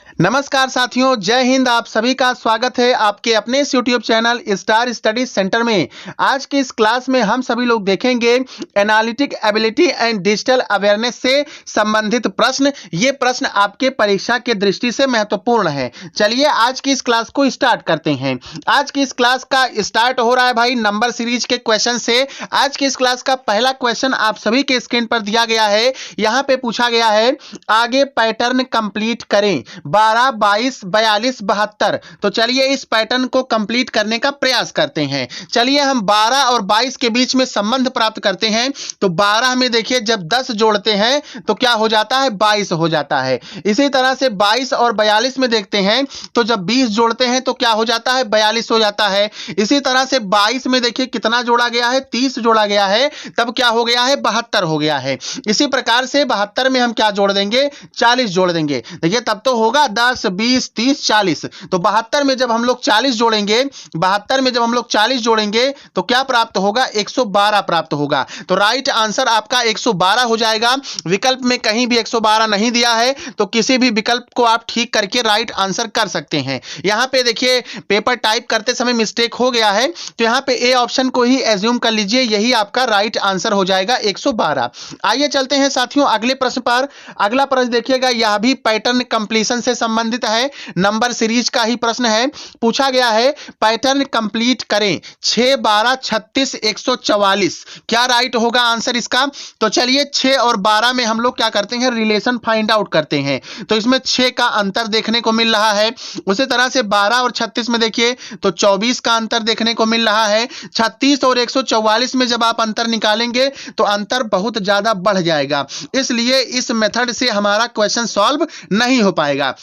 नमस्कार साथियों, जय हिंद। आप सभी का स्वागत है आपके अपने इस YouTube channel star study centre में। आज की इस क्लास में हम सभी लोग देखेंगे analytic ability and digital awareness से संबंधित प्रश्न। ये प्रश्न आपके परीक्षा के दृष्टि से महत्वपूर्ण है। चलिए आज की इस क्लास को स्टार्ट करते हैं। आज की इस क्लास का स्टार्ट हो रहा है भाई नंबर सीरीज के क्वेश्चन से। आज की इस क्लास का पहला क्वेश्चन आप सभी के स्क्रीन पर दिया गया है। यहाँ पे पूछा गया है, आगे पैटर्न कंप्लीट करें 12, 22, 42, 72। तो चलिए इस पैटर्न को कंप्लीट करने का प्रयास करते हैं। चलिए हम 12 और 22 के बीच में संबंध प्राप्त करते हैं। तो 12 में देखिए जब 10 जोड़ते हैं तो क्या हो जाता है, 22 हो जाता है। इसी तरह से 22 और 42 में देखते हैं तो जब 20 जोड़ते हैं तो क्या हो जाता है, 42 हो जाता है। इसी तरह से 22 में देखिए कितना जोड़ा गया है, 30 जोड़ा गया है, तब क्या हो गया है, 72 हो गया है। इसी प्रकार से 72 में हम क्या जोड़ देंगे, 40 जोड़ देंगे। देखिए तब तो होगा 10, 20, 30, 40। तो 72 में जब हम लोग 40 जोड़ेंगे, 72 में जब हम लोग 40 जोड़ेंगे तो क्या प्राप्त होगा, 112 प्राप्त होगा। तो राइट आंसर आपका 112 हो जाएगा। विकल्प में कहीं भी 112 नहीं दिया है, तो किसी भी विकल्प को आप ठीक करके राइट आंसर कर सकते हैं। यहां पे देखिए पेपर टाइप करते समय मिस्टेक हो गया है, तो यहां पे ए ऑप्शन को ही एज्यूम कर लीजिए, यही आपका राइट आंसर हो जाएगा 112। आइए चलते हैं साथियों अगले प्रश्न पर। अगला प्रश्न देखिएगा, यह भी पैटर्न कंप्लीशन से संबंधित है, नंबर सीरीज का ही प्रश्न है। पूछा गया है पैटर्न कंप्लीट करें 6, 12, 36, 144। क्या राइट होगा आंसर इसका? तो चलिए 6 और 12 में हम लोग क्या करते हैं, रिलेशन फाइंड आउट करते हैं। तो इसमें 6 का अंतर देखने को मिल रहा है। उसी तरह से 12 और 36 में देखिए तो 24 का अंतर देखने को मिल रहा है। 36 और 144 में जब आप अंतर निकालेंगे तो अंतर बहुत ज्यादा बढ़ जाएगा, इसलिए इस मेथड से हमारा क्वेश्चन सॉल्व नहीं हो पाएगा।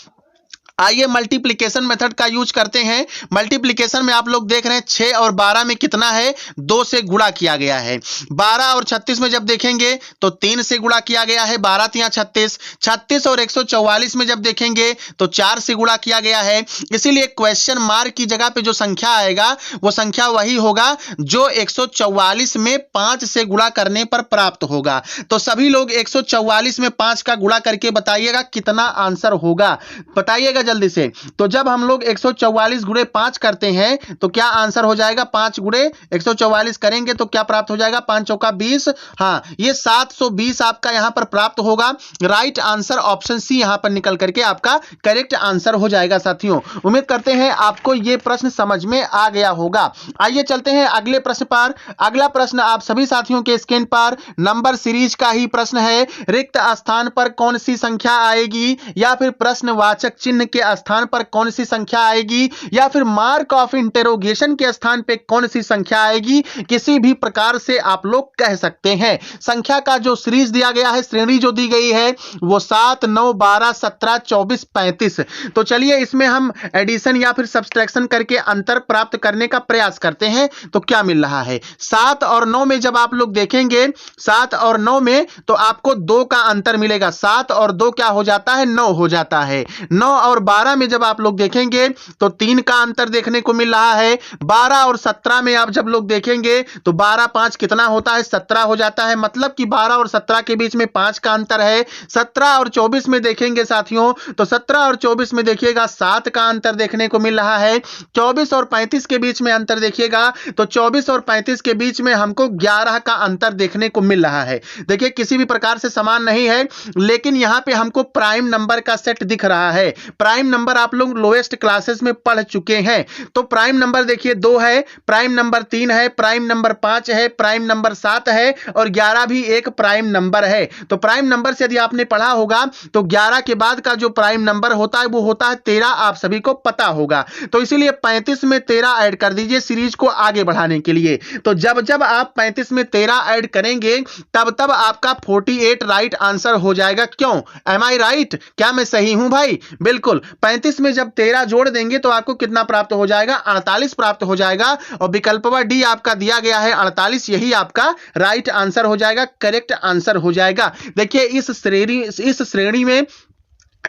आइए मल्टीप्लिकेशन मेथड का यूज करते हैं। मल्टीप्लिकेशन में आप लोग देख रहे हैं 6 और 12 में कितना है, 2 से गुणा किया गया है। 12 और 36 में जब देखेंगे तो 3 से गुणा किया गया है, 12 तिया 36। 36 और 144 में जब देखेंगे तो 4 से गुणा किया गया है। इसीलिए क्वेश्चन मार्क की जगह पे जो संख्या आएगा वो संख्या वही होगा जो 144 में 5 से गुणा करने पर प्राप्त होगा। तो सभी लोग 144 में 5 का गुणा करके बताइएगा कितना आंसर होगा, बताइएगा जल्दी से। तो जब हम लोग 144 गुणे 5 करते हैं तो क्या आंसर हो जाएगा, 5 गुणे 144 करेंगे तो क्या प्राप्त हो जाएगा, 5 चौका 20। हाँ, ये 720 आपका यहां पर प्राप्त होगा। राइट आंसर ऑप्शन सी यहां पर निकल करके आपका करेक्ट आंसर हो जाएगा। साथियों उम्मीद करते हैं आपको यह प्रश्न समझ में आ गया होगा। आइए चलते हैं अगले प्रश्न पर। अगला प्रश्न आप सभी साथियों के स्क्रीन पर नंबर सीरीज का ही प्रश्न है। रिक्त स्थान पर कौन सी संख्या आएगी, या फिर प्रश्नवाचक चिन्ह के स्थान पर कौन सी संख्या आएगी, या फिर मार्क ऑफ इंटरोगेशन के स्थान पे कौन सी संख्या आएगी, किसी भी प्रकार से आप लोग कह सकते हैं। संख्या का जो सीरीज दिया गया है, श्रेणी जो दी गई है वो 7, 9, 12, 17, 24, 35। तो चलिए इसमें हम एडिशन या फिर सब्सट्रैक्शन करके अंतर प्राप्त करने का प्रयास करते हैं। तो क्या मिल रहा है, 7 और 9 में जब आप लोग देखेंगे, 7 और 9 में तो आपको 2 का अंतर मिलेगा। 7 और 2 क्या हो जाता है, 9 हो जाता है। 9 और 12 में जब आप लोग देखेंगे तो 3 का अंतर देखने को मिल रहा है। 12 और 17 में आप जब लोग देखेंगे तो 12, 5 कितना होता है, 17 हो जाता है। मतलब कि 12 और 17 के बीच में 5 का अंतर है। 17 और 24 में देखेंगे साथियों तो 17 और 24 में देखिएगा 7 का अंतर देखने को मिल रहा है। 24 और 35 के बीच में अंतर देखिएगा तो 24 और 35 के बीच में हमको 11 का अंतर देखने को मिल रहा है। देखिए किसी भी प्रकार से समान नहीं है, लेकिन यहां पे हमको प्राइम नंबर का सेट दिख रहा है। प्राइम नंबर आप लोग लोएस्ट क्लासेस में पढ़ चुके हैं। तो प्राइम नंबर देखिए 2 है, प्राइम नंबर 3 है, प्राइम नंबर 5 है, प्राइम नंबर 7 है और 11 भी एक प्राइम नंबर है। तो प्राइम नंबर से यदि आपने पढ़ा होगा तो 11 के बाद का जो प्राइम नंबर होता है वो होता है 13, आप सभी को पता होगा। तो इसीलिए 35 में 13 ऐड कर दीजिए सीरीज को आगे बढ़ाने के लिए। तो जब जब आप 35 में 13 ऐड करेंगे तब तब आपका 48 राइट आंसर हो जाएगा। क्यों, एम आई राइट, क्या मैं सही हूं भाई? बिल्कुल। 35 में जब 13 जोड़ देंगे तो आपको कितना प्राप्त हो जाएगा, 48 प्राप्त हो जाएगा। और विकल्पवा डी आपका दिया गया है 48, यही आपका राइट आंसर हो जाएगा, करेक्ट आंसर हो जाएगा। देखिए इस श्रेणी में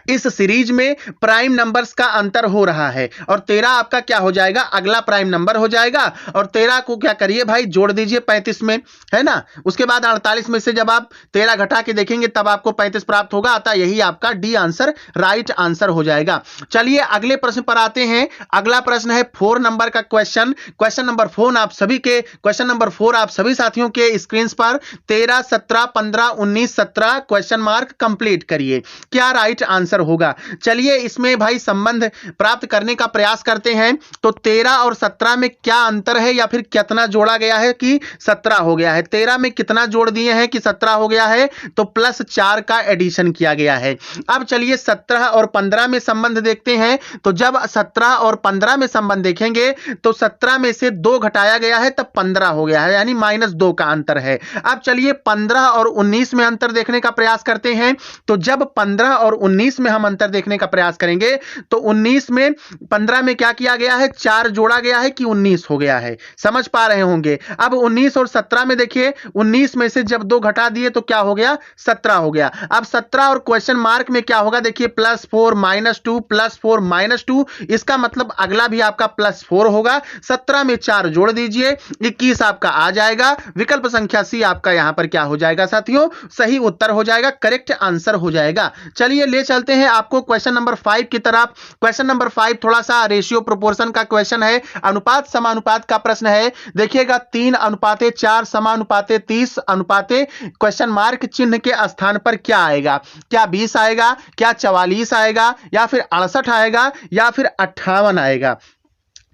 इस सीरीज में प्राइम नंबर्स का अंतर हो रहा है और 13 आपका क्या हो जाएगा, अगला प्राइम नंबर हो जाएगा। और 13 को क्या करिए भाई, जोड़ दीजिए 35 में, है ना। उसके बाद 48 में से जब आप 13 घटा के देखेंगे तब आपको 35 प्राप्त होगा, अतः यही आपका डी आंसर राइट आंसर हो जाएगा। चलिए अगले प्रश्न पर आते हैं। अगला प्रश्न है 4 नंबर का क्वेश्चन नंबर 4 आप सभी के क्वेश्चन नंबर 4 आप सभी साथियों के स्क्रीन पर 13, 17, 15, 19, 17 क्वेश्चन मार्क कंप्लीट करिए, क्या राइट आंसर होगा। चलिए इसमें भाई संबंध प्राप्त करने का प्रयास करते हैं। तो 13 और 17 में क्या अंतर है या फिर कितना जोड़ा गया है कि 17 हो गया है। 13 में कितना जोड़ दिए हैं कि 17 हो गया है, तो +4 का एडिशन किया गया है। अब चलिए 17 और 15 में संबंध देखते हैं। तो जब 17 और 15 में संबंध देखेंगे तो 17 में से 2 घटाया गया है तब 15 हो गया है, यानी -2 का अंतर है। अब चलिए 15 और 19 में अंतर देखने का प्रयास करते हैं। तो जब 15 और 19 में हम अंतर देखने का प्रयास करेंगे तो 19 में 15 में क्या किया गया है, 4 जोड़ा गया है कि 19 हो गया है, समझ पा रहे होंगे। अब 19 और 17 में देखिए, 19 में से जब 2 घटा दिए तो क्या हो गया, 17 हो गया। अब 17 और क्वेश्चन मार्क में क्या होगा, देखिए +4 -2 +4 -2, इसका मतलब अगला भी आपका +4 होगा। 17 में 4 जोड़ दीजिए, 21 आपका आ जाएगा। विकल्प संख्या सी आपका यहां पर क्या हो जाएगा साथियों, सही उत्तर हो जाएगा, करेक्ट आंसर हो जाएगा। चलिए ले चलते हैं आपको क्वेश्चन नंबर 5 की तरफ। क्वेश्चन नंबर 5 थोड़ा सा रेशियो प्रोपोर्शन का क्वेश्चन है, अनुपात समानुपात का प्रश्न है। देखिएगा 3:4 समानुपाते 30 अनुपाते क्वेश्चन मार्क चिन्ह के स्थान पर क्या आएगा, क्या 20 आएगा, क्या 44 आएगा, या फिर 68 आएगा, या फिर 58 आएगा।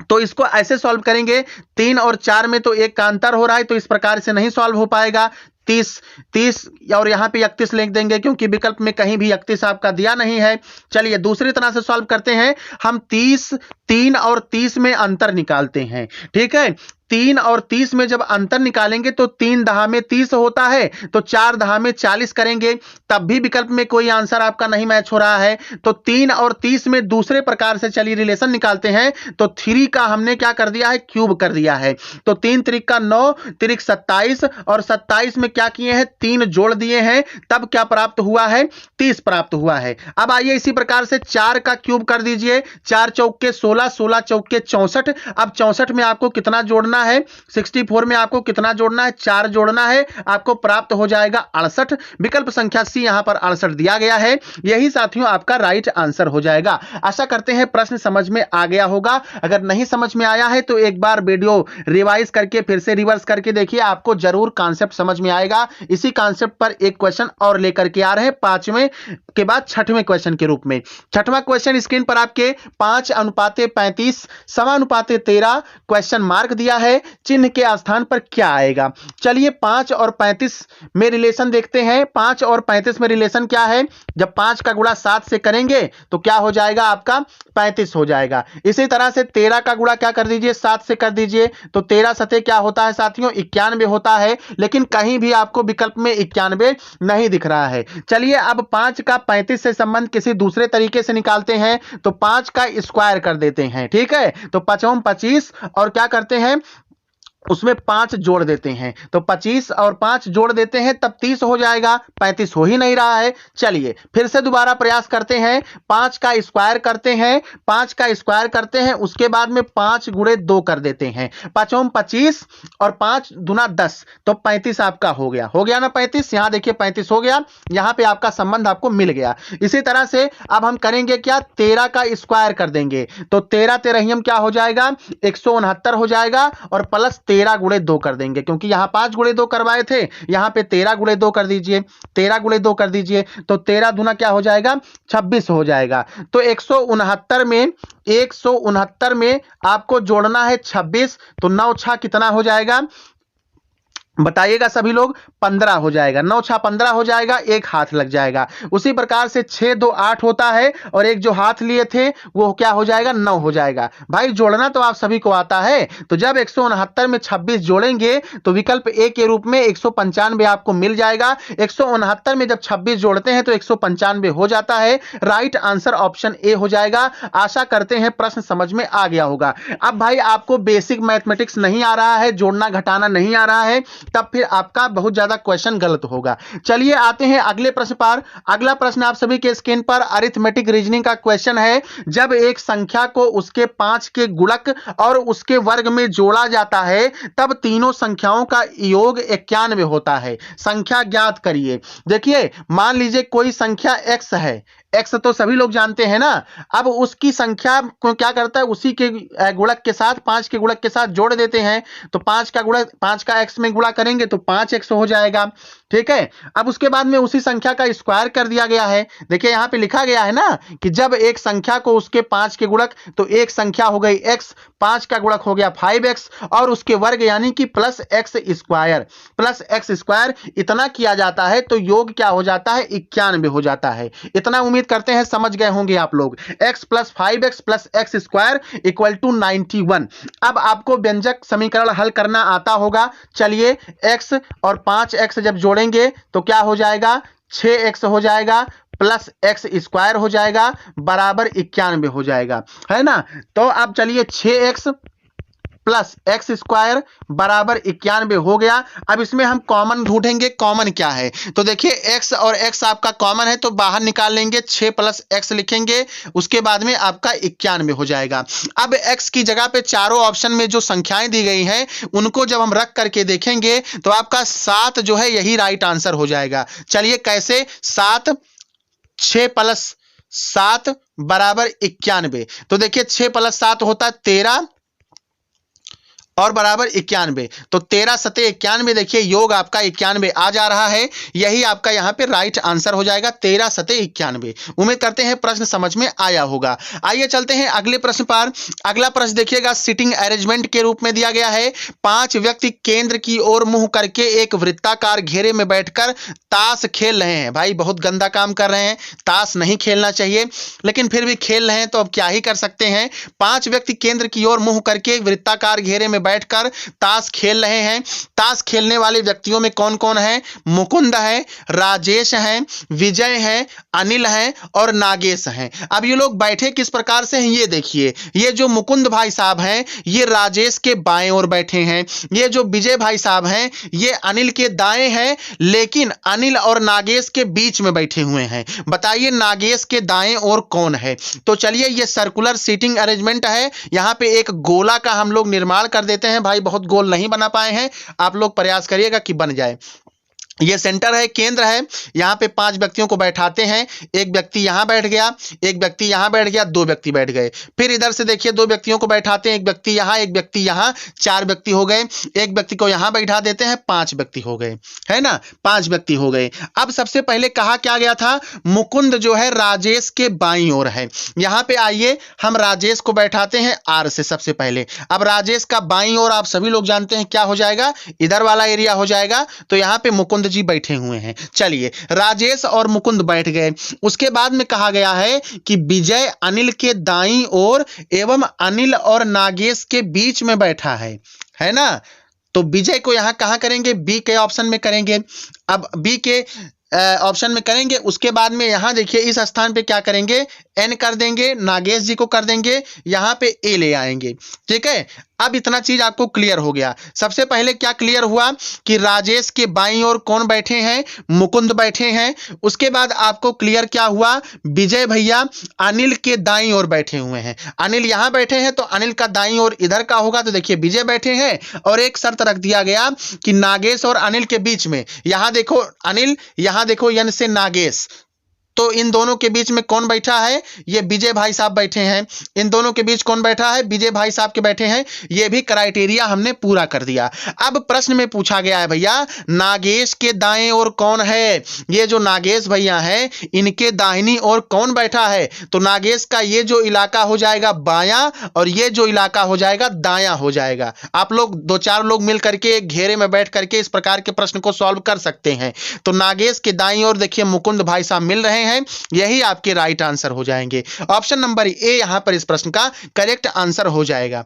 तो इसको ऐसे सॉल्व करेंगे, 3 और 4 में तो 1 का अंतर हो रहा है, तो इस प्रकार से नहीं सॉल्व हो पाएगा। 30 और यहां पे 31 लिख देंगे क्योंकि विकल्प में कहीं भी 31 आपका दिया नहीं है। चलिए दूसरी तरह से सॉल्व करते हैं हम। 3 और 30 में अंतर निकालते हैं, ठीक है। 3 और 30 में जब अंतर निकालेंगे तो 3 दहा में 30 होता है, तो 4 दहा में 40 करेंगे, तब भी विकल्प में कोई आंसर आपका नहीं मैच हो रहा है। तो 3 और 30 में दूसरे प्रकार से चलिए रिलेशन निकालते हैं। तो 3 का हमने क्या कर दिया है, क्यूब कर दिया है। तो 3 त्रिक का 9, त्रिक 27, और 27 में क्या किए हैं, 3 जोड़ दिए हैं, तब क्या प्राप्त हुआ है, 30 प्राप्त हुआ है। अब आइए इसी प्रकार से 4 का क्यूब कर दीजिए, 4 चौके 16, 16 चौके 64। अब 64 में आपको कितना जोड़ना है, 64 में आपको कितना जोड़ना है, 4 जोड़ना है, आपको प्राप्त हो जाएगा 68। विकल्प संख्या सी यहां पर 68 दिया गया है, यही साथियों आपका राइट आंसर हो जाएगा। आशा करते हैं प्रश्न समझ में आ गया होगा। अगर नहीं समझ में आया है तो एक बार वीडियो रिवाइज करके फिर से रिवर्स करके देखिए, आपको जरूर कॉन्सेप्ट समझ में आएगा। इसी कॉन्सेप्ट पर एक क्वेश्चन और लेकर के आ रहे हैं 5वें के बाद 6वें क्वेश्चन के रूप में। 6वां क्वेश्चन स्क्रीन पर आपके 5:35 समानुपाते 13 क्वेश्चन मार्क दिया है, चिन्ह के स्थान पर क्या आएगा। चलिए 5 और 35 में रिलेशन देखते हैं। 5 और 35 में रिलेशन क्या है, जब 5 का गुणा 7 से करेंगे तो क्या हो जाएगा, आपका 35 हो जाएगा। इसी तरह से 13 का गुणा क्या कर दीजिए, 7 से कर दीजिए, तो 13 सते क्या होता है साथियों, 91 होता है। लेकिन कहीं भी आपको विकल्प में 91 नहीं दिख रहा है। चलिए अब 5 का 35 से संबंध किसी दूसरे तरीके से निकालते हैं। तो 5 का स्क्वायर कर देते हैं, ठीक है। तो 5 25 और क्या करते हैं, उसमें 5 जोड़ देते हैं, तो 25 और 5 जोड़ देते हैं तब 30 हो जाएगा। 35 हो ही नहीं रहा है। चलिए फिर से दोबारा प्रयास करते हैं, 5 का स्क्वायर करते हैं, 5 का स्क्वायर करते हैं, उसके बाद में 5 गुणे 2 कर देते हैं। 5 25 और 5 दूना 10, तो 35 आपका हो गया ना 35। यहां देखिए 35 हो गया, यहां पे आपका संबंध आपको मिल गया। इसी तरह से अब हम करेंगे क्या, 13 का स्क्वायर कर देंगे, तो 13 तेरहियम क्या हो जाएगा, 169 हो जाएगा, और प्लस 13 गुणे 2 कर देंगे, क्योंकि यहां 5 गुणे 2 करवाए थे, यहां पे 13 गुणे 2 कर दीजिए, 13 गुणे 2 कर दीजिए, तो 13 दूना क्या हो जाएगा, 26 हो जाएगा। तो 169 में आपको जोड़ना है 26, तो 9 छा कितना हो जाएगा, बताइएगा सभी लोग, 15 हो जाएगा। 9 छा 15 हो जाएगा, एक हाथ लग जाएगा। उसी प्रकार से 6 2 8 होता है, और एक जो हाथ लिए थे वो क्या हो जाएगा, 9 हो जाएगा। भाई जोड़ना तो आप सभी को आता है। तो जब 169 में 26 जोड़ेंगे तो विकल्प ए के रूप में 195 आपको मिल जाएगा। 169 में जब 26 जोड़ते हैं तो 195 हो जाता है। राइट आंसर ऑप्शन ए हो जाएगा। आशा करते हैं प्रश्न समझ में आ गया होगा। अब भाई आपको बेसिक मैथमेटिक्स नहीं आ रहा है, जोड़ना घटाना नहीं आ रहा है, तब फिर आपका बहुत ज्यादा क्वेश्चन गलत होगा। चलिए आते हैं अगले प्रश्न पर। अगला प्रश्न आप सभी के स्क्रीन पर अरिथमेटिक रीजनिंग का क्वेश्चन है। जब एक संख्या को उसके 5 के गुणक और उसके वर्ग में जोड़ा जाता है तब तीनों संख्याओं का योग 91 होता है। संख्या ज्ञात करिए। देखिए मान लीजिए कोई संख्या x है, x तो सभी लोग जानते हैं ना। अब उसकी संख्या को क्या करता है, उसी के गुणक के साथ 5 के गुणक के साथ जोड़ देते हैं। तो 5 का गुणक 5 का x में गुणा करेंगे तो 5x हो जाएगा। ठीक है, अब उसके बाद में उसी संख्या का स्क्वायर कर दिया गया है। देखिए यहाँ पे लिखा गया है ना कि जब एक संख्या को उसके 5 के गुणक, तो एक संख्या हो गई x, 5 का गुणक हो गया 5x और उसके वर्ग यानी कि प्लस एक्स स्क्वायर इतना किया जाता है तो योग क्या हो जाता है, 91 हो जाता है। इतना उम्मीद करते हैं समझ गए होंगे आप लोग। x plus 5x plus x square equal to 91। अब आपको व्यंजक समीकरण हल करना आता होगा। चलिए x और 5x जब जोड़ेंगे तो क्या हो जाएगा, 6x हो जाएगा प्लस एक्स स्क्वायर हो जाएगा बराबर 91 हो जाएगा, है ना। तो अब चलिए 6x प्लस एक्स स्क्वायर बराबर 91 हो गया। अब इसमें हम कॉमन ढूंढेंगे, कॉमन क्या है। तो देखिए x और x आपका कॉमन है तो बाहर निकाल लेंगे, 6 प्लस एक्स लिखेंगे, उसके बाद में आपका 91 हो जाएगा। अब x की जगह पे चारों ऑप्शन में जो संख्याएं दी गई हैं उनको जब हम रख करके देखेंगे तो आपका 7 जो है यही राइट आंसर हो जाएगा। चलिए कैसे, 7 6 प्लस 7 बराबर 91। तो देखिए 6 प्लस 7 होता है 13 और बराबर 91। तो 13 सते 91, देखिए योग आपका 91 आ जा रहा है। यही आपका यहाँ पे राइट आंसर हो जाएगा, 13 सते 91। उम्मीद करते हैं प्रश्न समझ में आया होगा। आइए चलते हैं अगले प्रश्न पर। अगला प्रश्न देखिएगा, सिटिंग अरेंजमेंट के रूप में दिया गया है। 5 व्यक्ति केंद्र की ओर मुंह करके एक वृत्ताकार घेरे में बैठकर ताश खेल रहे हैं। भाई बहुत गंदा काम कर रहे हैं, ताश नहीं खेलना चाहिए, लेकिन फिर भी खेल रहे हैं तो अब क्या ही कर सकते हैं। 5 व्यक्ति केंद्र की ओर मुंह करके वृत्ताकार घेरे में बैठकर ताश खेल रहे हैं। ताश खेलने वाले व्यक्तियों में कौन कौन है, मुकुंद है, राजेश है, विजय है, अनिल है और नागेश है। अब ये लोग बैठे किस प्रकार से हैं ये देखिए। ये जो मुकुंद भाई साहब हैं ये राजेश के बाएं ओर बैठे हैं। ये जो विजय भाई साहब हैं ये अनिल के दाएं हैं, लेकिन अनिल और नागेश के बीच में बैठे हुए हैं। बताइए नागेश के दाएं ओर कौन है। तो चलिए ये सर्कुलर सीटिंग अरेंजमेंट है। यहां पे एक गोला का हम लोग निर्माण कर देते हैं। भाई बहुत गोल नहीं बना पाए हैं, आप लोग प्रयास करिएगा कि बन जाए। ये सेंटर है, केंद्र है। यहां पे 5 व्यक्तियों को बैठाते हैं। एक व्यक्ति यहां बैठ गया, एक व्यक्ति यहां बैठ गया, 2 व्यक्ति बैठ गए। फिर इधर से देखिए 2 व्यक्तियों को बैठाते हैं, एक व्यक्ति यहां, एक व्यक्ति यहां, 4 व्यक्ति हो गए। एक व्यक्ति को यहां बैठा देते हैं, 5 व्यक्ति हो गए, है ना, 5 व्यक्ति हो गए। अब सबसे पहले कहा क्या गया था, मुकुंद जो है राजेश के बाईं ओर है। यहां पे आइए हम राजेश को बैठाते हैं आर से सबसे पहले। अब राजेश का बाईं ओर आप सभी लोग जानते हैं क्या हो जाएगा, इधर वाला एरिया हो जाएगा। तो यहां पे मुकुंद जी बैठे हुए हैं। चलिए राजेश और मुकुंद बैठ गए। उसके बाद में कहा गया है कि विजय अनिल के दाईं ओर एवं अनिल और नागेश के बीच में बैठा है ना। तो विजय को यहां कहां करेंगे, बी के ऑप्शन में करेंगे। अब बी के ऑप्शन में करेंगे, उसके बाद में यहां देखिए इस स्थान पे क्या करेंगे, एन कर देंगे, नागेश जी को कर देंगे, यहां पे ए ले आएंगे। ठीक है, अब इतना चीज आपको क्लियर हो गया। सबसे पहले क्या क्लियर हुआ कि राजेश के बाईं ओर कौन बैठे हैं, मुकुंद बैठे हैं। उसके बाद आपको क्लियर क्या हुआ, विजय भैया अनिल के दाईं ओर बैठे हुए हैं। अनिल यहां बैठे हैं तो अनिल का दाईं ओर इधर का होगा। तो देखिए विजय बैठे हैं और एक शर्त रख दिया गया कि नागेश और अनिल के बीच में, यहां देखो अनिल, यहां देखो यन से नागेश, तो इन दोनों के बीच में कौन बैठा है, ये विजय भाई साहब बैठे हैं। इन दोनों के बीच कौन बैठा है, विजय भाई साहब के बैठे हैं। ये भी क्राइटेरिया हमने पूरा कर दिया। अब प्रश्न में पूछा गया है भैया नागेश के दाएं ओर कौन है। ये जो नागेश भैया हैं इनके दाहिनी ओर कौन बैठा है। तो नागेश का ये जो इलाका हो जाएगा बायां और ये जो इलाका हो जाएगा दायां हो जाएगा। आप लोग 2-4 लोग मिल करके एक घेरे में बैठ करके इस प्रकार के प्रश्न को सॉल्व कर सकते हैं। तो नागेश के दाईं ओर देखिए मुकुंद भाई साहब मिल रहे हैं, यही आपके राइट आंसर हो जाएंगे। ऑप्शन नंबर ए यहां पर इस प्रश्न का करेक्ट आंसर हो जाएगा।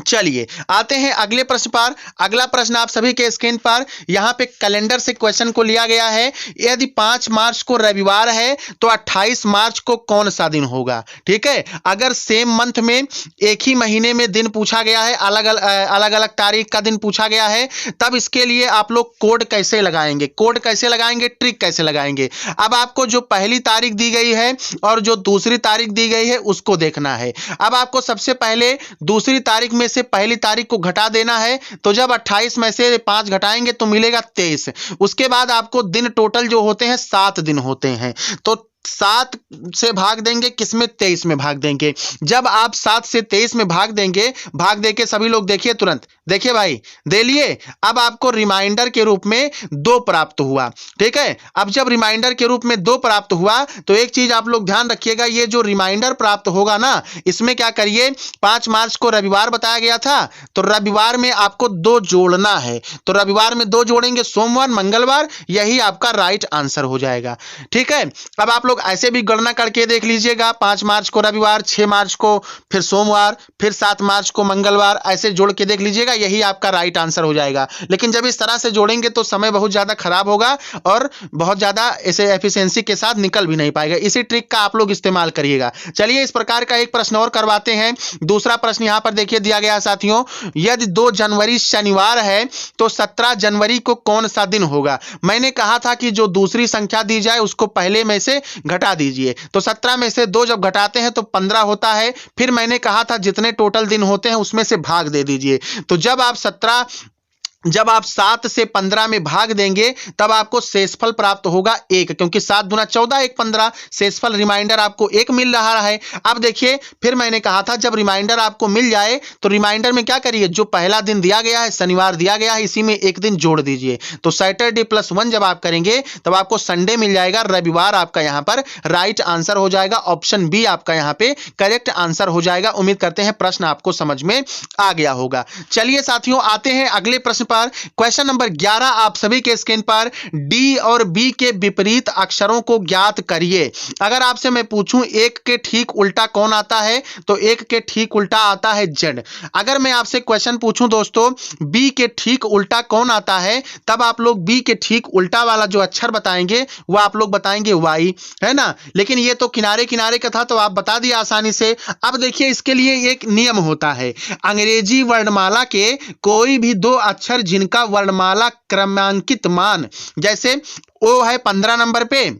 चलिए आते हैं अगले प्रश्न पर। अगला प्रश्न आप सभी के स्क्रीन पर यहां पे कैलेंडर से क्वेश्चन को लिया गया है। यदि 5 मार्च को रविवार है तो 28 मार्च को कौन सा दिन होगा? ठीक है, अगर सेम मंथ में एक ही महीने में दिन पूछा गया है, अलग अलग तारीख का दिन पूछा गया है, तब इसके लिए आप लोग कोड कैसे लगाएंगे? ट्रिक कैसे लगाएंगे? अब आपको जो पहली तारीख दी गई है और जो दूसरी तारीख दी गई है उसको देखना है। अब आपको सबसे पहले दूसरी तारीख में से पहली तारीख को घटा देना है, तो जब 28 में से 5 घटाएंगे तो मिलेगा 23। उसके बाद आपको दिन टोटल जो होते हैं 7 दिन होते हैं, तो 7 से भाग देंगे, किसमें? 23 में भाग देंगे। जब आप 7 से 23 में भाग देंगे, भाग देके सभी लोग देखिए, तुरंत देखिए भाई, दे लिए। अब आपको रिमाइंडर के रूप में 2 प्राप्त हुआ। ठीक है, अब जब रिमाइंडर के रूप में 2 प्राप्त हुआ तो एक चीज आप लोग ध्यान रखिएगा, ये जो रिमाइंडर प्राप्त होगा ना, इसमें क्या करिए, 5 मार्च को रविवार बताया गया था, तो रविवार में आपको 2 जोड़ना है, तो रविवार में 2 जोड़ेंगे, सोमवार मंगलवार, यही आपका राइट आंसर हो जाएगा। ठीक है, अब आप लोग ऐसे भी गणना करके देख लीजिएगा, 5 मार्च को रविवार, 6 मार्च को फिर सोमवार, फिर 7 मार्च को मंगलवार, ऐसे जोड़ के देख लीजिएगा, यही आपका राइट आंसर हो जाएगा। लेकिन जब इस तरह से जोड़ेंगे तो समय बहुत ज्यादा खराब होगा और बहुत ज्यादा ऐसे एफिशिएंसी के साथ निकल भी नहीं पाएगा। इसी ट्रिक का आप लोग इस्तेमाल करिएगा। चलिए इस प्रकार का एक प्रश्न और करवाते हैं। दूसरा प्रश्न यहां पर देखिए दिया गया है साथियों, यदि 2 जनवरी शनिवार है तो 17 जनवरी को कौन सा दिन होगा? मैंने कहा था कि जो दूसरी संख्या दी जाए उसको पहले में से घटा दीजिए, तो 17 में से 2 जब घटाते हैं तो 15 होता है। फिर मैंने कहा था जितने टोटल दिन होते हैं उसमें से भाग दे दीजिए, तो जब आप 7 से 15 में भाग देंगे तब आपको शेषफल प्राप्त होगा 1, क्योंकि 7 दूना 14, 1 15, शेषफल रिमाइंडर आपको 1 मिल रहा है। अब देखिए, फिर मैंने कहा था जब रिमाइंडर आपको मिल जाए तो रिमाइंडर में क्या करिए, जो पहला दिन दिया गया है शनिवार दिया गया है, इसी में एक दिन जोड़ दीजिए, तो सैटरडे प्लस 1 जब आप करेंगे तब आपको संडे मिल जाएगा, रविवार आपका यहां पर राइट आंसर हो जाएगा। ऑप्शन बी आपका यहां पे करेक्ट आंसर हो जाएगा। उम्मीद करते हैं प्रश्न आपको समझ में आ गया होगा। चलिए साथियों आते हैं अगले प्रश्न पर। क्वेश्चन नंबर 11 आप सभी के स्क्रीन पर, डी और बी के विपरीत अक्षरों को ज्ञात करिए। अगर आपसे मैं पूछूं एक के ठीक उल्टा कौन आता है, तो एक के ठीक उल्टा आता है जेड। अगर मैं आपसे क्वेश्चन पूछूं दोस्तों बी के ठीक उल्टा कौन आता है, तब आप लोग बी के ठीक उल्टा वाला जो अक्षर बताएंगे वो आप लोग बताएंगे वाई, है ना। लेकिन ये तो किनारे किनारे का था तो आप बता दिए आसानी से। अब देखिए इसके लिए एक नियम होता है, अंग्रेजी वर्णमाला के कोई भी 2 अक्षर जिनका वर्णमाला क्रमांकित मान, जैसे ओ है 15 नंबर पे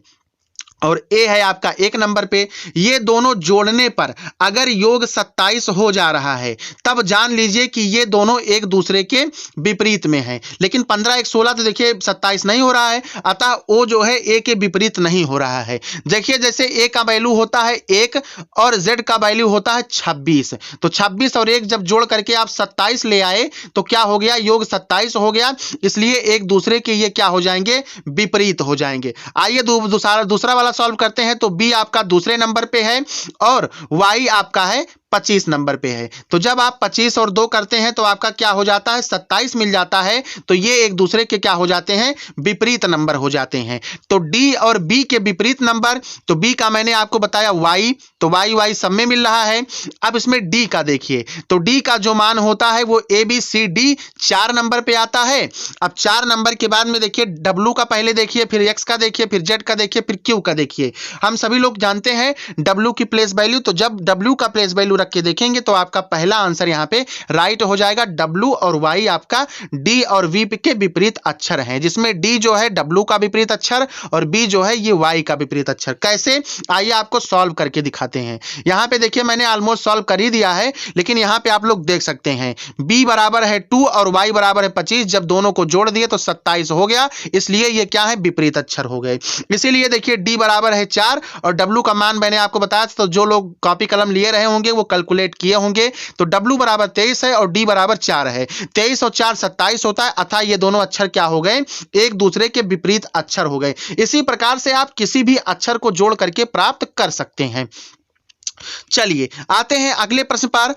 और ए है आपका 1 नंबर पे, ये दोनों जोड़ने पर अगर योग 27 हो जा रहा है तब जान लीजिए कि ये दोनों एक दूसरे के विपरीत में हैं। लेकिन 15 1 16 तो देखिए 27 नहीं हो रहा है, अतः ओ जो है ए के विपरीत नहीं हो रहा है। देखिए जैसे ए का वैल्यू होता है 1 और जेड का वैल्यू होता है 26, तो 26 और 1 जब जोड़ करके आप 27 ले आए तो क्या हो गया, योग 27 हो गया, इसलिए एक दूसरे के ये क्या हो जाएंगे, विपरीत हो जाएंगे। आइए दूसरा वाला सॉल्व करते हैं। तो बी आपका दूसरे नंबर पे है और वाई आपका है 25 नंबर पे है। तो जब आप 25 और 2 करते हैं तो आपका क्या हो जाता है, 27 मिल जाता है। तो ये एक दूसरे के क्या हो जाते हैं, विपरीत नंबर हो जाते हैं। तो डी और बी के विपरीत नंबर, तो बी का मैंने आपको बताया वाई, तो वाई वाई सब में मिल रहा है। अब इसमें डी का देखिए, तो डी का जो मान होता है वो A B C D 4 number पे आता है। अब 4 नंबर के बाद में देखिए डब्ल्यू का पहले देखिए, फिर एक्स का देखिए, फिर जेड का देखिए, फिर क्यू का देखिए। हम सभी लोग जानते हैं डब्ल्यू की प्लेस वैल्यू, तो जब डब्ल्यू का प्लेस वैल्यू रख के देखेंगे तो आपका पहला आंसर यहां पे राइट हो जाएगा। डब्ल्यू और वाई आपका डी और वी के विपरीत अक्षर हैं, जिसमें डी जो है डब्ल्यू का विपरीत अक्षर और बी जो है ये वाई का विपरीत अक्षर। कैसे, आइए आपको सॉल्व करके दिखाते हैं। यहां पे देखिए मैंने ऑलमोस्ट सॉल्व कर ही दिया है, लेकिन यहां पे आप लोग देख सकते हैं बी बराबर है 2 और वाई बराबर है 25, जब दोनों को जोड़ दिए तो 27 हो गया, इसलिए ये क्या है, विपरीत अक्षर हो गए। इसीलिए देखिए डी बराबर है 4 और डब्ल्यू का मान मैंने आपको बताया, तो जो लोग कॉपी कलम लिए रहे होंगे वो कैलकुलेट किए होंगे। तो डब्ल्यू बराबर 23 है और डी बराबर 4 है, 23 और 4 27 होता है, अतः ये दोनों अक्षर क्या हो गए, एक दूसरे के विपरीत अक्षर हो गए। इसी प्रकार से आप किसी भी अक्षर को जोड़ करके प्राप्त कर सकते हैं। चलिए आते हैं अगले प्रश्न पर।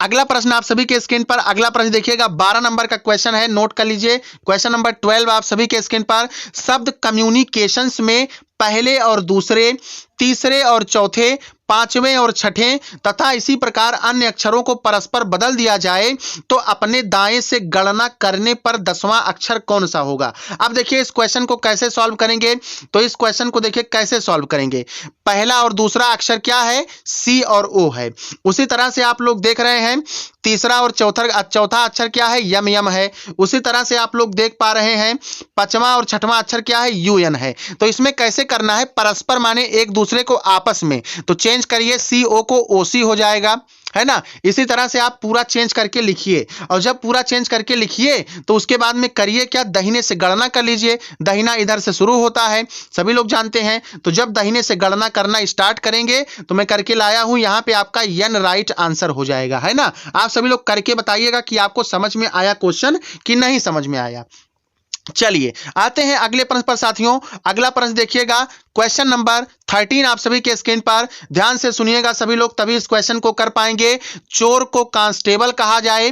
अगला प्रश्न आप सभी के स्क्रीन पर, अगला प्रश्न देखिएगा 12 नंबर का क्वेश्चन है, नोट कर लीजिए। क्वेश्चन नंबर 12 आप सभी के स्क्रीन पर, शब्द कम्युनिकेशंस में पहले और दूसरे तीसरे और चौथे, पांचवें और छठे तथा इसी प्रकार अन्य अक्षरों को परस्पर बदल दिया जाए तो अपने दाएं से गणना करने पर 10वां अक्षर कौन सा होगा। अब देखिए इस क्वेश्चन को कैसे सॉल्व करेंगे, तो इस क्वेश्चन को देखिए कैसे सॉल्व करेंगे। पहला और दूसरा अक्षर क्या है, सी और ओ है। उसी तरह से आप लोग देख रहे हैं तीसरा और चौथा अक्षर क्या है, यम यम है। उसी तरह से आप लोग देख पा रहे हैं पांचवा और छठवां अक्षर क्या है, यू एन है। तो इसमें कैसे करना है, परस्पर माने एक दूसरे को आपस में, तो चेंज करिए, सी ओ को ओ सी हो जाएगा, है ना। इसी तरह से आप पूरा चेंज करके लिखिए, और जब पूरा चेंज करके लिखिए तो उसके बाद में करिए क्या, दाहिने से गणना कर लीजिए। दाहिना इधर से शुरू होता है, सभी लोग जानते हैं। तो जब दाहिने से गणना करना स्टार्ट करेंगे तो मैं करके लाया हूं, यहां पे आपका एन राइट आंसर हो जाएगा, है ना। आप सभी लोग करके बताइएगा कि आपको समझ में आया क्वेश्चन कि नहीं समझ में आया। चलिए आते हैं अगले प्रश्न पर साथियों। अगला प्रश्न देखिएगा, क्वेश्चन नंबर 13 आप सभी के स्क्रीन पर ध्यान से सुनिएगा सभी लोग, तभी इस क्वेश्चन को कर पाएंगे। चोर को कांस्टेबल कहा जाए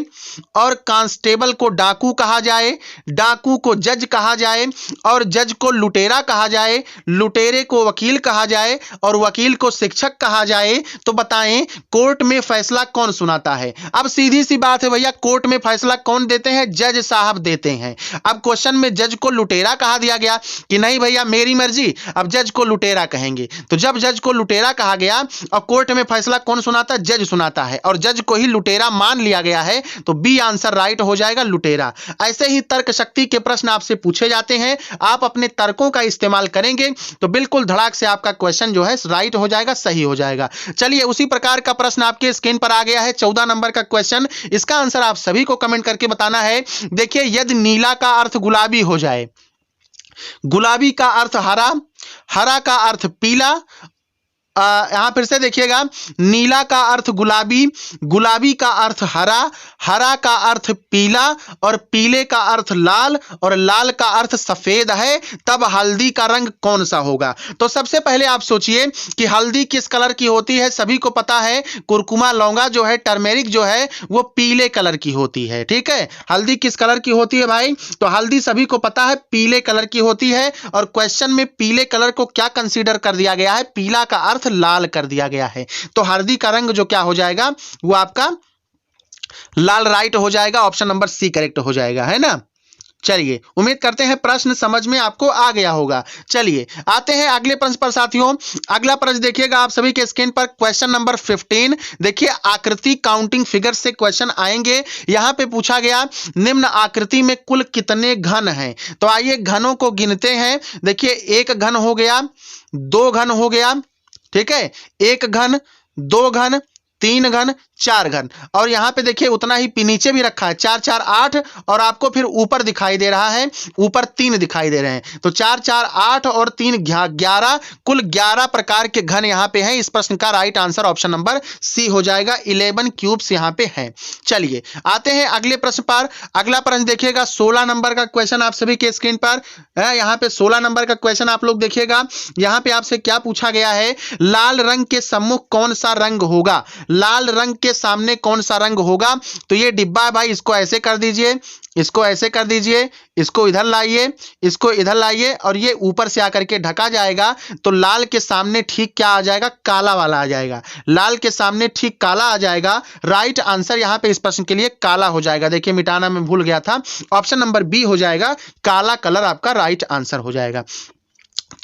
और कांस्टेबल को डाकू कहा जाए, डाकू को जज कहा जाए और जज को लुटेरा कहा जाए, लुटेरे को वकील कहा जाए और वकील को शिक्षक कहा जाए, तो बताएं कोर्ट में फैसला कौन सुनाता है। अब सीधी सी बात है भैया, कोर्ट में फैसला कौन देते हैं, जज साहब देते हैं। अब क्वेश्चन में जज को लुटेरा कहा दिया गया कि नहीं भैया मेरी मर्जी, अब जज को लुटेरा कहेंगे। तो जब जज को लुटेरा कहा गया और कोर्ट में फैसला कौन सुनाता है, जज सुनाता है, और जज को ही लुटेरा मान लिया गया है, तो बी आंसर राइट हो जाएगा, लुटेरा। ऐसे ही तर्क शक्ति के प्रश्न आपसे पूछे जाते हैं, आप अपने तर्कों का इस्तेमाल करेंगे तो बिल्कुल धड़ाक से आपका क्वेश्चन जो है राइट हो जाएगा, सही हो जाएगा। चलिए उसी प्रकार का प्रश्न आपके स्क्रीन पर आ गया है, 14 नंबर का क्वेश्चन। इसका आंसर आप सभी को कमेंट करके बताना है। देखिए, यदि नीला का अर्थ गुलाबी हो जाए, गुलाबी का अर्थ हरा, हरा का अर्थ पीला, यहां फिर से देखिएगा, नीला का अर्थ गुलाबी, गुलाबी का अर्थ हरा, हरा का अर्थ पीला और पीले का अर्थ लाल और लाल का अर्थ सफेद है, तब हल्दी का रंग कौन सा होगा। तो सबसे पहले आप सोचिए कि हल्दी किस कलर की होती है, सभी को पता है कुरकुमा लौंगा जो है, टर्मेरिक जो है वो पीले कलर की होती है, ठीक है। हल्दी किस कलर की होती है भाई, तो हल्दी सभी को पता है पीले कलर की होती है, और क्वेश्चन में पीले कलर को क्या कंसीडर कर दिया गया है, पीला का अर्थ लाल कर दिया गया है। तो हल्दी का रंग जो क्या हो जाएगा, वो आपका लाल राइट हो जाएगा, ऑप्शन नंबर सी करेक्ट हो जाएगा, है ना। चलिए उम्मीद करते हैं प्रश्न समझ में आपको आ गया होगा। चलिए आते हैं अगले प्रश्न पर साथियों। अगला प्रश्न देखिएगा आप सभी के स्क्रीन पर, क्वेश्चन नंबर 15। देखिए आकृति काउंटिंग फिगर से क्वेश्चन आएंगे। यहां पे पूछा गया निम्न आकृति में कुल कितने घन हैं, तो आइए घनों को गिनते हैं। देखिए एक घन हो गया, दो घन हो गया, ठीक है, एक घन, दो घन, तीन घन, चार घन, और यहां पे देखिए उतना ही नीचे भी रखा है, 4 4 8, और आपको फिर ऊपर दिखाई दे रहा है, ऊपर 3 दिखाई दे रहे हैं। तो 4 4 8 और 3 11, कुल 11 प्रकार के घन यहां पे हैं। इस प्रश्न का right answer option number C हो जाएगा, 11 क्यूब्स यहां पे हैं। चलिए आते हैं अगले प्रश्न पर। अगला प्रश्न देखिएगा 16 नंबर का क्वेश्चन आप सभी के स्क्रीन पर है। यहां पे 16 नंबर का क्वेश्चन आप लोग देखिएगा। यहां पे आपसे क्या पूछा गया है, लाल रंग के सम्मुख कौन सा रंग होगा, लाल रंग के सामने कौन सा रंग होगा। तो ये डिब्बा है भाई, इसको ऐसे कर दीजिए, इसको ऐसे कर दीजिए, इसको इधर लाइए, इसको इधर लाइए, और ये ऊपर से आकर के ढका जाएगा। तो लाल के सामने ठीक क्या आ जाएगा, काला वाला आ जाएगा। लाल के सामने ठीक काला आ जाएगा। राइट आंसर यहां पे इस प्रश्न के लिए काला हो जाएगा। देखिए मिटाना मैं भूल गया था, ऑप्शन नंबर बी हो जाएगा, काला कलर आपका राइट आंसर हो जाएगा।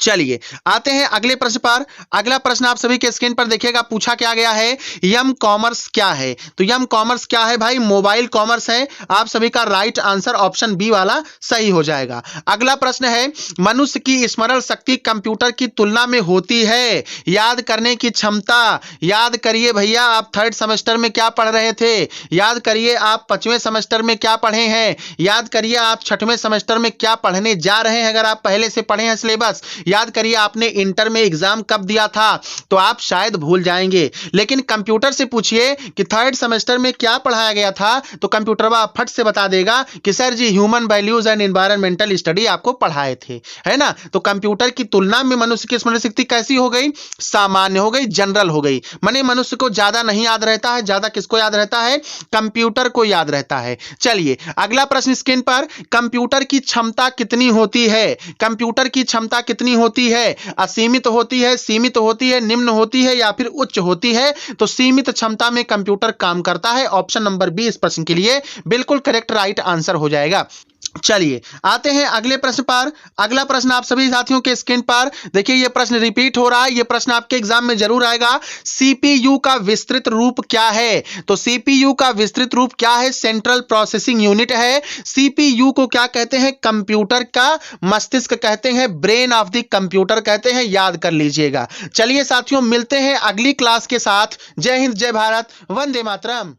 चलिए आते हैं अगले प्रश्न पर। अगला प्रश्न आप सभी के स्क्रीन पर देखिएगा, पूछा क्या गया है, यम कॉमर्स क्या है। तो यम कॉमर्स क्या है भाई, मोबाइल कॉमर्स है। आप सभी का राइट आंसर ऑप्शन बी वाला सही हो जाएगा। अगला प्रश्न है, मनुष्य की स्मरण शक्ति कंप्यूटर की तुलना में होती है, याद करने की क्षमता। याद करिए भैया, आप 3rd सेमेस्टर में क्या पढ़ रहे थे, याद करिए आप 5वें सेमेस्टर में क्या पढ़े हैं, याद करिए आप 6वें सेमेस्टर में क्या पढ़ने जा रहे हैं। अगर आप पहले से पढ़े हैं सिलेबस, याद करिए आपने इंटर में एग्जाम कब दिया था, तो आप शायद भूल जाएंगे। लेकिन कंप्यूटर से पूछिए कि 3rd सेमेस्टर में क्या पढ़ाया गया था, तो कंप्यूटर फट से बता देगा कि sir ji human values and environmental study आपको पढ़ाए थे, है ना। तो कंप्यूटर की तुलना में मनुष्य की स्मरण शक्ति कैसी हो गई, सामान्य हो गई, जनरल हो गई। माने मनुष्य को ज्यादा नहीं याद रहता है, ज्यादा किसको याद रहता है, कंप्यूटर को याद रहता है। चलिए अगला प्रश्न स्क्रीन पर, कंप्यूटर की क्षमता कितनी होती है, कंप्यूटर की क्षमता कितनी होती है? असीमित होती है, सीमित होती है, निम्न होती है या फिर उच्च होती है? तो सीमित क्षमता में कंप्यूटर काम करता है। ऑप्शन नंबर बी इस प्रश्न के लिए बिल्कुल करेक्ट राइट आंसर हो जाएगा। चलिए आते हैं अगले प्रश्न पर। अगला प्रश्न आप सभी साथियों के स्क्रीन पर देखिए, यह प्रश्न रिपीट हो रहा है, यह प्रश्न आपके एग्जाम में जरूर आएगा। सीपीयू का विस्तृत रूप क्या है? तो सीपीयू का विस्तृत रूप क्या है? सेंट्रल प्रोसेसिंग यूनिट है। सीपीयू को क्या कहते हैं? कंप्यूटर का मस्तिष्क कहते हैं, ब्रेन ऑफ द कंप्यूटर कहते हैं, याद कर लीजिएगा। चलिए साथियों, मिलते हैं अगली क्लास के साथ। जय हिंद, जय भारत, वंदे मातरम।